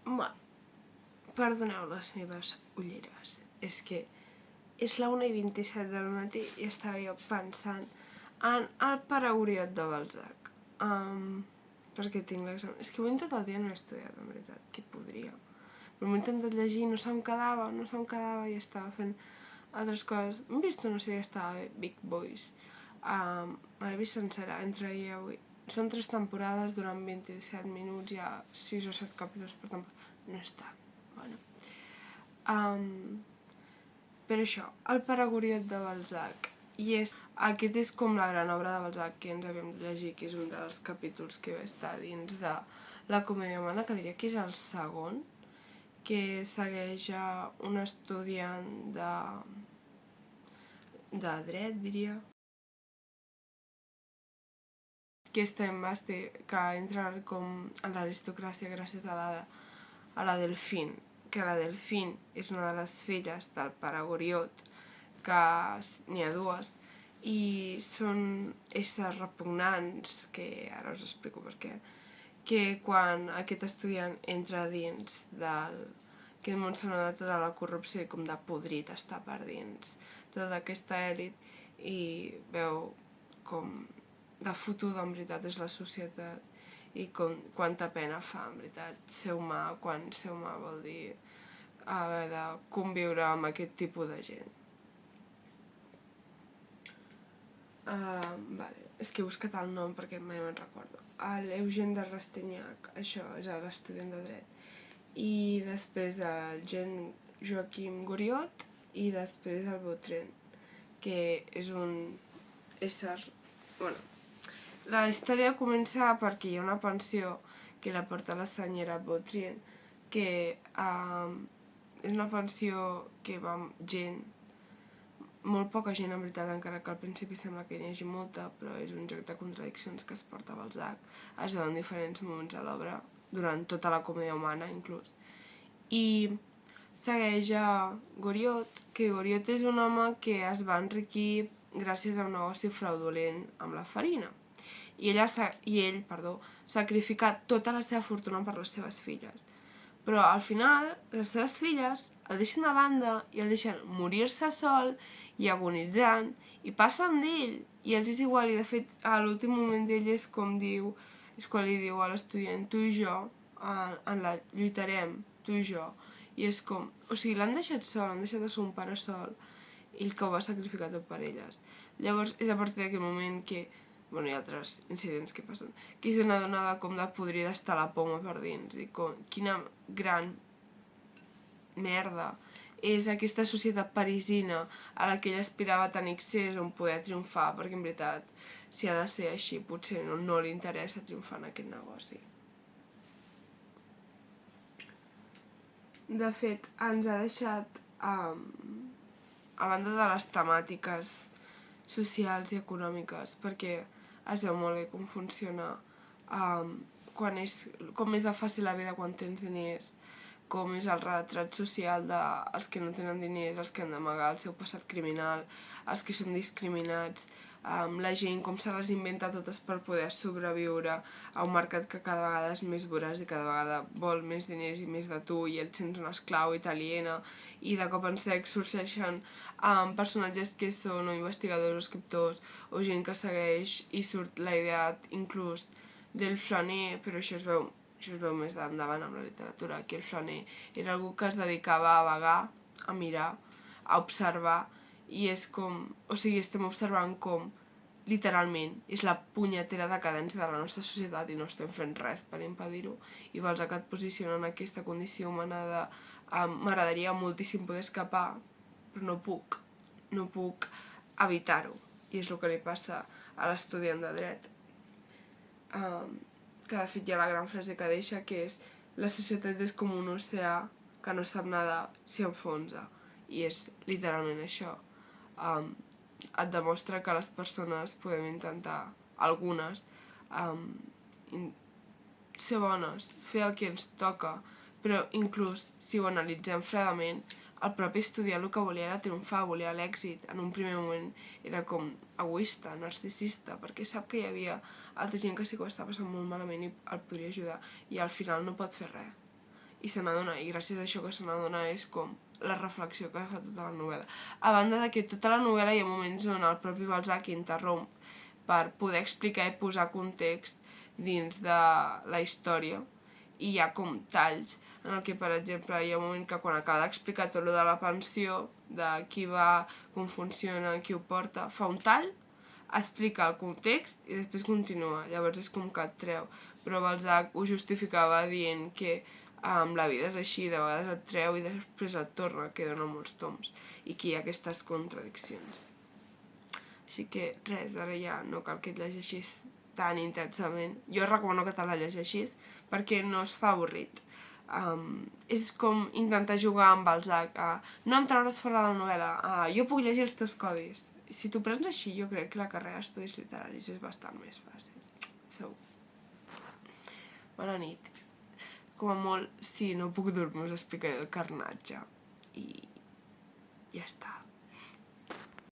Bueno, perdoneu les meves ulleres. És que és la 1:27 del matí i estava jo pensant en el Pare Goriot de Balzac. Perquè tinc l'examen. És que avui tot el dia no he estudiat, en veritat, que podria. Però m'he intentat llegir, no se'm quedava i estava fent altres coses. Hem vist una sèrie que estava bé, Big Boys. Me l'he vist sencera, entre ahir i avui. Són 3 temporades, durant 27 minuts, hi ha 6 o 7 capítols per temporada. No està. Bueno. Però això, el Pare Goriot de Balzac. Aquest és com la gran obra de Balzac que ens havíem de llegir, que és un dels capítols que va estar dins de la Comèdia Humana, que diria que és el segon, que segueix a un estudiant de dret, diria, que entra com en l'aristocràcia gràcies a la Delfín, que la Delfín és una de les filles del Pare Goriot, que n'hi ha 2, i són éssers repugnants, que ara us explico per què, que quan aquest estudiant entra dins d'aquest món sonor de tota la corrupció i com de podrit està per dins tota aquesta èlit i veu com de fotuda en veritat és la societat i quanta pena fa en veritat ser humà quan ser humà vol dir haver de conviure amb aquest tipus de gent. Vale. És que he buscat el nom perquè mai me'n recordo. L'Eugène de Rastignac, això és l'estudiant de dret. I després el Jean Joachim Goriot i després el Vautrin, que és un ésser... Bueno, la història comença perquè hi ha una pensió que la porta la senyora Vautrin, que és una pensió que va gent, molt poca gent en veritat, encara que al principi sembla que n'hi hagi molta, però és un joc de contradiccions que es porta a Balzac. Es veu en diferents moments a l'obra, durant tota la Comèdia Humana inclús. I segueix a Goriot, que Goriot és un home que es va enriquir gràcies a un negoci fraudulent amb la farina. I ell sacrifica tota la seva fortuna per les seves filles. Però al final les seves filles el deixen a banda i el deixen morir-se sol i agonitzant i passen d'ell i els és igual i de fet a l'últim moment d'ell és quan li diu a l'estudiant tu i jo lluitarem, tu i jo, i és com, o sigui, l'han deixat sol, han deixat de ser un pare sol i el que ho va sacrificar tot per elles. Llavors és a partir d'aquest moment que bueno, hi ha altres incidents que passen, que és una donada com de podrida estar la poma per dins i com, quina gran merda és aquesta societat parisina a la que ella aspirava a tenir accés on poder triomfar, perquè en veritat si ha de ser així potser no li interessa triomfar en aquest negoci. De fet, ens ha deixat a banda de les temàtiques socials i econòmiques, perquè es veu molt bé com funciona, com és de fàcil la vida quan tens diners, com és el retrat social dels que no tenen diners, els que han d'amagar el seu passat criminal, els que són discriminats, la gent com se les inventa totes per poder sobreviure a un mercat que cada vegada és més voraç i cada vegada vol més diners i més de tu i et sents un esclau i t'aliena i de cop en sec sorgeixen personatges que són o investigadors o escriptors o gent que segueix i surt la idea inclús del flaner, però això es veu més endavant amb la literatura, que el flaner era algú que es dedicava a vagar, a mirar, a observar i és com, o sigui, estem observant com literalment és la punyetera decadència de la nostra societat i no estem fent res per impedir-ho i Balzac et posiciona en aquesta condició humana de m'agradaria moltíssim poder escapar però no puc evitar-ho i és el que li passa a l'estudiant de dret que de fet hi ha la gran frase que deixa que és la societat és com un oceà que no sap nedar si enfonsa i és literalment això. Et demostra que les persones podem intentar, algunes, ser bones, fer el que ens toca, però inclús si ho analitzem fredament, el propi estudiant el que volia era triomfar, volia l'èxit. En un primer moment era com egoista, narcisista, perquè sap que hi havia altra gent que sí que ho està passant molt malament i el podria ajudar, i al final no pot fer res. i se n'adona, i gràcies a això que se n'adona és com la reflexió que fa tota la novel·la. A banda de que tota la novel·la hi ha moments on el propi Balzac interromp per poder explicar i posar context dins de la història, i hi ha com talls en el que, per exemple, hi ha un moment que quan acaba d'explicar tot lo de la pensió, de qui va, com funciona, qui ho porta, fa un tall, explica el context i després continua. Llavors és com que et treu. Però Balzac ho justificava dient que la vida és així, de vegades et treu i després et torna, que dona molts toms, i que hi ha aquestes contradiccions. Així que res, ara ja no cal que et llegeixis tan intensament. Jo recomano que te la llegeixis perquè no es fa avorrit. És com intentar jugar amb Balzac, no em trauràs fora de la novel·la, jo puc llegir els teus codis. Si t'ho prens així, jo crec que la carrera d'estudis literaris és bastant més fàcil. Segur. Bona nit. Com a molt, si no puc dormir, us explicaré el carnatge. I ja està.